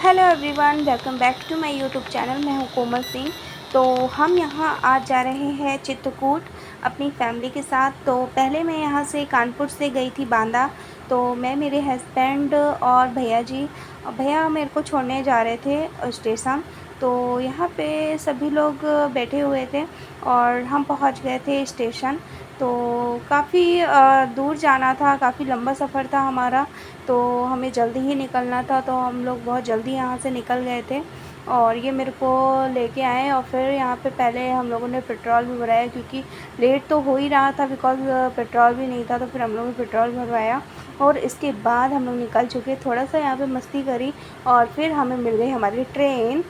Hello everyone, welcome back to my YouTube channel. मैं हूं कोमल सिंह। तो हम यहां आज जा रहे हैं चित्रकूट अपनी फैमिली के साथ। तो पहले मैं यहां से कानपुर से गई थी बांदा। तो मैं, मेरे हस्बैंड और भैया मेरे को छोड़ने जा रहे थे स्टेशन। तो यहाँ पे सभी लोग बैठे हुए थे और हम पहुँच गए थे स्टेशन। तो काफ़ी दूर जाना था, काफ़ी लंबा सफ़र था हमारा। तो हमें जल्दी ही निकलना था, तो हम लोग बहुत जल्दी यहाँ से निकल गए थे और ये मेरे को लेके आए। और फिर यहाँ पे पहले हम लोगों ने पेट्रोल भी भराया, क्योंकि लेट तो हो ही रहा था, बिकॉज़ पेट्रोल भी नहीं था। तो फिर हम लोगों ने पेट्रोल भरवाया और इसके बाद हम लोग निकल चुके। थोड़ा सा यहाँ पे मस्ती करी और फिर हमें मिल गई हमारी ट्रेन।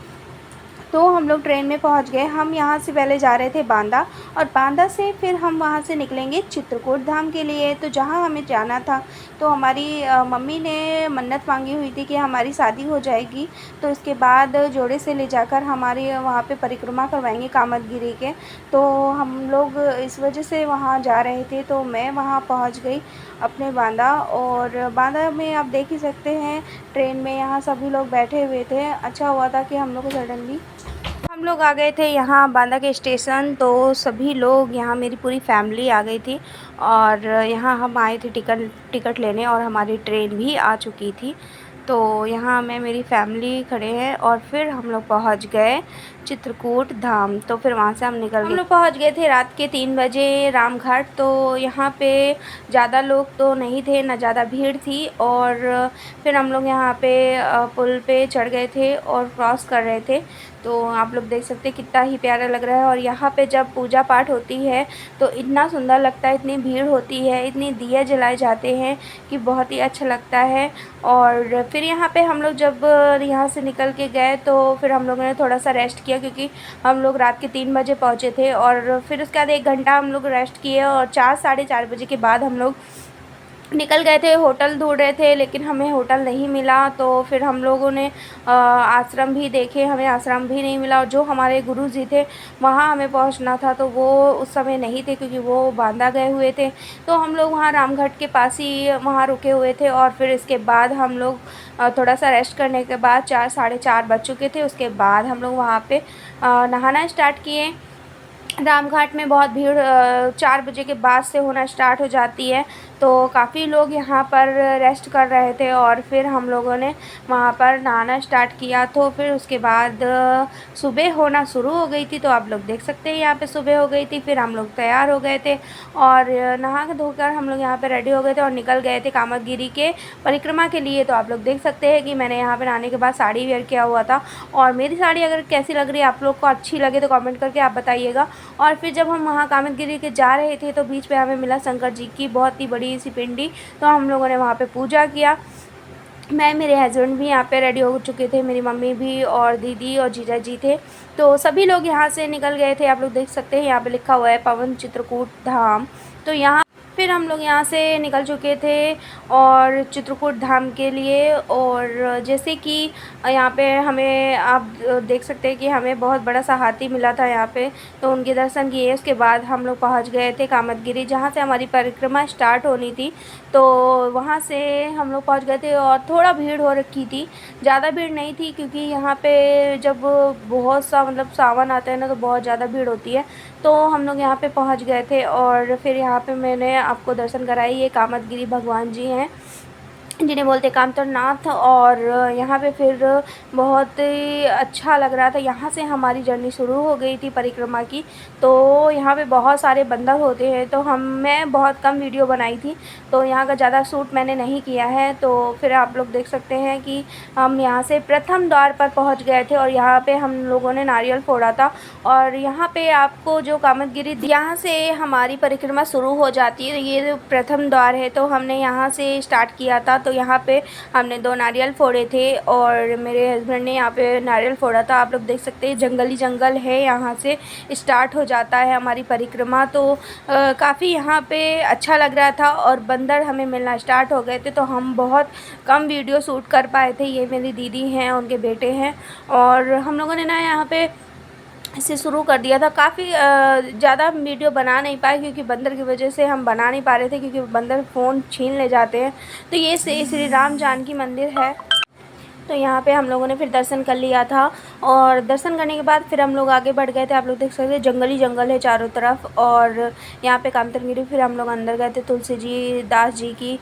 तो हम लोग ट्रेन में पहुंच गए। हम यहाँ से पहले जा रहे थे बांदा और बांदा से फिर हम वहाँ से निकलेंगे चित्रकूट धाम के लिए, तो जहाँ हमें जाना था। तो हमारी मम्मी ने मन्नत मांगी हुई थी कि हमारी शादी हो जाएगी तो इसके बाद जोड़े से ले जाकर हमारी वहाँ पे परिक्रमा करवाएंगे कामदगिरी के। तो हम लोग इस वजह से वहाँ जा रहे थे। तो मैं वहाँ पहुँच गई अपने बांदा, और बांदा में आप देख ही सकते हैं ट्रेन में यहाँ सभी लोग बैठे हुए थे। अच्छा हुआ था कि हम लोग को सडनली हम लोग आ गए थे यहाँ बांदा के स्टेशन। तो सभी लोग यहाँ, मेरी पूरी फैमिली आ गई थी और यहाँ हम आए थे टिकट लेने, और हमारी ट्रेन भी आ चुकी थी। तो यहाँ मैं, मेरी फैमिली खड़े हैं और फिर हम लोग पहुँच गए चित्रकूट धाम। तो फिर वहाँ से हम निकल गए। हम लोग पहुँच गए थे रात के 3 बजे रामघाट। तो यहाँ पे ज़्यादा लोग तो नहीं थे, ना ज़्यादा भीड़ थी। और फिर हम लोग यहाँ पे पुल पे चढ़ गए थे और क्रॉस कर रहे थे। तो आप लोग देख सकते हैं कितना ही प्यारा लग रहा है। और यहाँ पे जब पूजा पाठ होती है तो इतना सुंदर लगता है, इतनी भीड़ होती है, इतने दिए जलाए जाते हैं कि बहुत ही अच्छा लगता है। और फिर यहाँ पे हम लोग जब यहाँ से निकल के गए तो फिर हम लोगों ने थोड़ा सा रेस्ट किया, क्योंकि हम लोग रात के 3 बजे पहुँचे थे। और फिर उसके बाद 1 घंटा हम लोग रेस्ट किए और 4 साढ़े 4 बजे के बाद हम लोग निकल गए थे। होटल ढूंढ रहे थे लेकिन हमें होटल नहीं मिला। तो फिर हम लोगों ने आश्रम भी देखे, हमें आश्रम भी नहीं मिला। और जो हमारे गुरुजी थे वहाँ हमें पहुँचना था, तो वो उस समय नहीं थे क्योंकि वो बांदा गए हुए थे। तो हम लोग वहाँ रामघाट के पास ही वहाँ रुके हुए थे। और फिर इसके बाद हम लोग थोड़ा सा रेस्ट करने के बाद 4 साढ़े 4 बज चुके थे। उसके बाद हम लोग वहाँ पे नहाना स्टार्ट किए। रामघाट में बहुत भीड़ 4 बजे के बाद से होना स्टार्ट हो जाती है। तो काफ़ी लोग यहाँ पर रेस्ट कर रहे थे और फिर हम लोगों ने वहाँ पर नहाना स्टार्ट किया। तो फिर उसके बाद सुबह होना शुरू हो गई थी। तो आप लोग देख सकते हैं यहाँ पे सुबह हो गई थी। फिर हम लोग तैयार हो गए थे और नहा धोकर हम लोग यहाँ पे रेडी हो गए थे और निकल गए थे कामदगिरी के परिक्रमा के लिए। तो आप लोग देख सकते हैं कि मैंने यहाँ पर नहाने के बाद साड़ी वेयर किया हुआ था। और मेरी साड़ी अगर कैसी लग रही है, आप लोग को अच्छी लगे तो कमेंट करके आप बताइएगा। और फिर जब हम वहाँ कामदगिरी के जा रहे थे तो बीच में हमें मिला शंकर जी की बहुत ही बड़ी सी पिंडी। तो हम लोगों ने वहाँ पे पूजा किया। मैं, मेरे हस्बैंड भी यहाँ पे रेडी हो चुके थे, मेरी मम्मी भी और दीदी और जीजा जी थे। तो सभी लोग यहाँ से निकल गए थे। आप लोग देख सकते हैं यहाँ पे लिखा हुआ है पवन चित्रकूट धाम। तो यहाँ फिर हम लोग यहाँ से निकल चुके थे और चित्रकूट धाम के लिए। और जैसे कि यहाँ पे हमें, आप देख सकते हैं कि हमें बहुत बड़ा सा हाथी मिला था यहाँ पे। तो उनके दर्शन किए। उसके बाद हम लोग पहुँच गए थे कामदगिरी, जहाँ से हमारी परिक्रमा स्टार्ट होनी थी। तो वहाँ से हम लोग पहुँच गए थे और थोड़ा भीड़ हो रखी थी, ज़्यादा भीड़ नहीं थी, क्योंकि यहाँ पे जब बहुत सा मतलब सावन आता है ना तो बहुत ज़्यादा भीड़ होती है। तो हम लोग यहाँ पे पहुँच गए थे और फिर यहाँ पे मैंने आपको दर्शन कराई। ये कामदगिरी भगवान जी हैं जिन्हें बोलते कामतरनाथ। और यहाँ पे फिर बहुत ही अच्छा लग रहा था। यहाँ से हमारी जर्नी शुरू हो गई थी परिक्रमा की। तो यहाँ पे बहुत सारे बंदर होते हैं, तो मैं बहुत कम वीडियो बनाई थी, तो यहाँ का ज़्यादा शूट मैंने नहीं किया है। तो फिर आप लोग देख सकते हैं कि हम यहाँ से प्रथम द्वार पर पहुँच गए थे और यहाँ पे हम लोगों ने नारियल फोड़ा था। और यहाँ पे आपको जो कामदगिरी, यहाँ से हमारी परिक्रमा शुरू हो जाती है। ये प्रथम द्वार है, तो हमने यहाँ से स्टार्ट किया था। तो यहाँ पे हमने 2 नारियल फोड़े थे और मेरे हस्बैंड ने यहाँ पे नारियल फोड़ा था। आप लोग देख सकते हैं जंगल ही जंगल है, यहाँ से स्टार्ट हो जाता है हमारी परिक्रमा। तो काफ़ी यहाँ पे अच्छा लग रहा था और बंदर हमें मिलना स्टार्ट हो गए थे। तो हम बहुत कम वीडियो शूट कर पाए थे। ये मेरी दीदी हैं, उनके बेटे हैं, और हम लोगों ने ना यहाँ पे से शुरू कर दिया था। काफ़ी ज़्यादा वीडियो बना नहीं पाए क्योंकि बंदर की वजह से हम बना नहीं पा रहे थे, क्योंकि बंदर फ़ोन छीन ले जाते हैं। तो ये श्री राम जानकी मंदिर है। तो यहाँ पे हम लोगों ने फिर दर्शन कर लिया था और दर्शन करने के बाद फिर हम लोग आगे बढ़ गए थे। आप लोग देख सकते हैं जंगल ही जंगल है चारों तरफ। और यहाँ पे कामतनगिरी फिर हम लोग अंदर गए थे। तुलसी जी दास जी की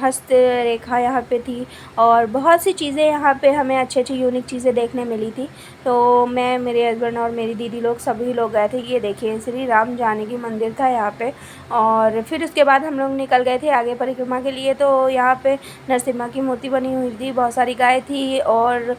हस्त रेखा यहाँ पे थी और बहुत सी चीज़ें यहाँ पे हमें अच्छी अच्छी यूनिक चीज़ें देखने मिली थी। तो मैं, मेरे हस्बैंड और मेरी दीदी लोग सभी लोग गए थे। ये देखिए श्री राम जानकी मंदिर था यहाँ पे। और फिर उसके बाद हम लोग निकल गए थे आगे परिक्रमा के लिए। तो यहाँ पे नरसिम्हा की मूर्ति बनी हुई थी, बहुत सारी गाय थी और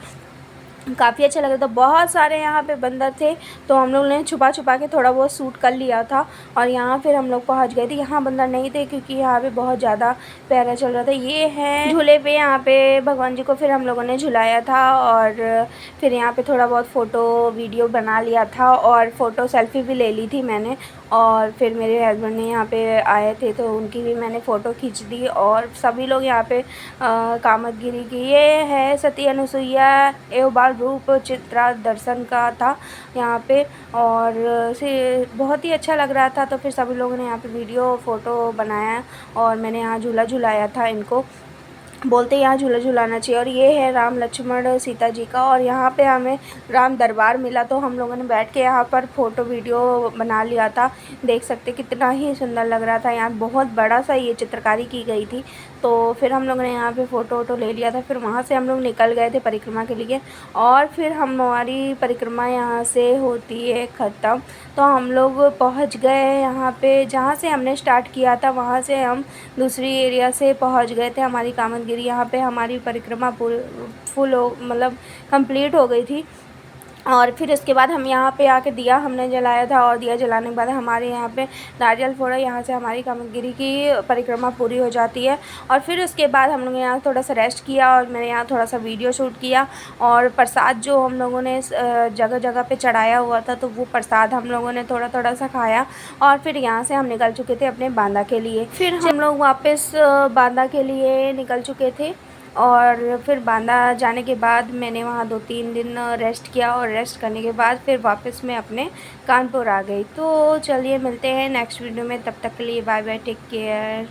काफ़ी अच्छा लग रहा था। बहुत सारे यहाँ पे बंदर थे तो हम लोग ने छुपा छुपा के थोड़ा बहुत शूट कर लिया था। और यहाँ फिर हम लोग पहुँच गए थे। यहाँ बंदर नहीं थे क्योंकि यहाँ पे बहुत ज़्यादा प्यारा चल रहा था। ये है झूले पे, यहाँ पे भगवान जी को फिर हम लोगों ने झुलाया था और फिर यहाँ पे थोड़ा बहुत फ़ोटो वीडियो बना लिया था और फ़ोटो सेल्फ़ी भी ले ली थी मैंने। और फिर मेरे हस्बैंड ने यहाँ पे आए थे तो उनकी भी मैंने फ़ोटो खींच दी। और सभी लोग यहाँ पे कामतगिरी की, ये है सती अनुसुईया एवं बाल रूप चित्रा दर्शन का था यहाँ पे। और से बहुत ही अच्छा लग रहा था। तो फिर सभी लोगों ने यहाँ पे वीडियो फ़ोटो बनाया और मैंने यहाँ झूला झुलाया था इनको। बोलते यहाँ झूला झुलाना चाहिए। और ये है राम लक्ष्मण सीता जी का। और यहाँ पे हमें राम दरबार मिला तो हम लोगों ने बैठ के यहाँ पर फ़ोटो वीडियो बना लिया था। देख सकते कितना ही सुंदर लग रहा था। यहाँ बहुत बड़ा सा ये चित्रकारी की गई थी। तो फिर हम लोगों ने यहाँ पे फ़ोटो वोटो ले लिया था। फिर वहाँ से हम लोग निकल गए थे परिक्रमा के लिए। और फिर हमारी परिक्रमा यहाँ से होती है ख़त्म। तो हम लोग पहुँच गए यहाँ पे जहाँ से हमने स्टार्ट किया था, वहाँ से हम दूसरी एरिया से पहुँच गए थे हमारी कामतगिरी। यहाँ पे हमारी परिक्रमा पूरी फुल हो, मतलब कंप्लीट हो गई थी। और फिर उसके बाद हम यहाँ पे आके दिया हमने जलाया था और दिया जलाने के बाद हमारे यहाँ पे नारियल फोड़ा। यहाँ से हमारी कामतगिरी की परिक्रमा पूरी हो जाती है। और फिर उसके बाद हम लोग यहाँ थोड़ा सा रेस्ट किया और मैंने यहाँ थोड़ा सा वीडियो शूट किया। और प्रसाद जो हम लोगों ने जगह जगह पे चढ़ाया हुआ था तो वो प्रसाद हम लोगों ने थोड़ा थोड़ा सा खाया। और फिर यहाँ से हम निकल चुके थे अपने बांदा के लिए। फिर हम लोग वापस बांदा के लिए निकल चुके थे। और फिर बांदा जाने के बाद मैंने वहाँ 2-3 दिन रेस्ट किया और रेस्ट करने के बाद फिर वापस मैं अपने कानपुर आ गई। तो चलिए मिलते हैं नेक्स्ट वीडियो में, तब तक के लिए बाय बाय, टेक केयर।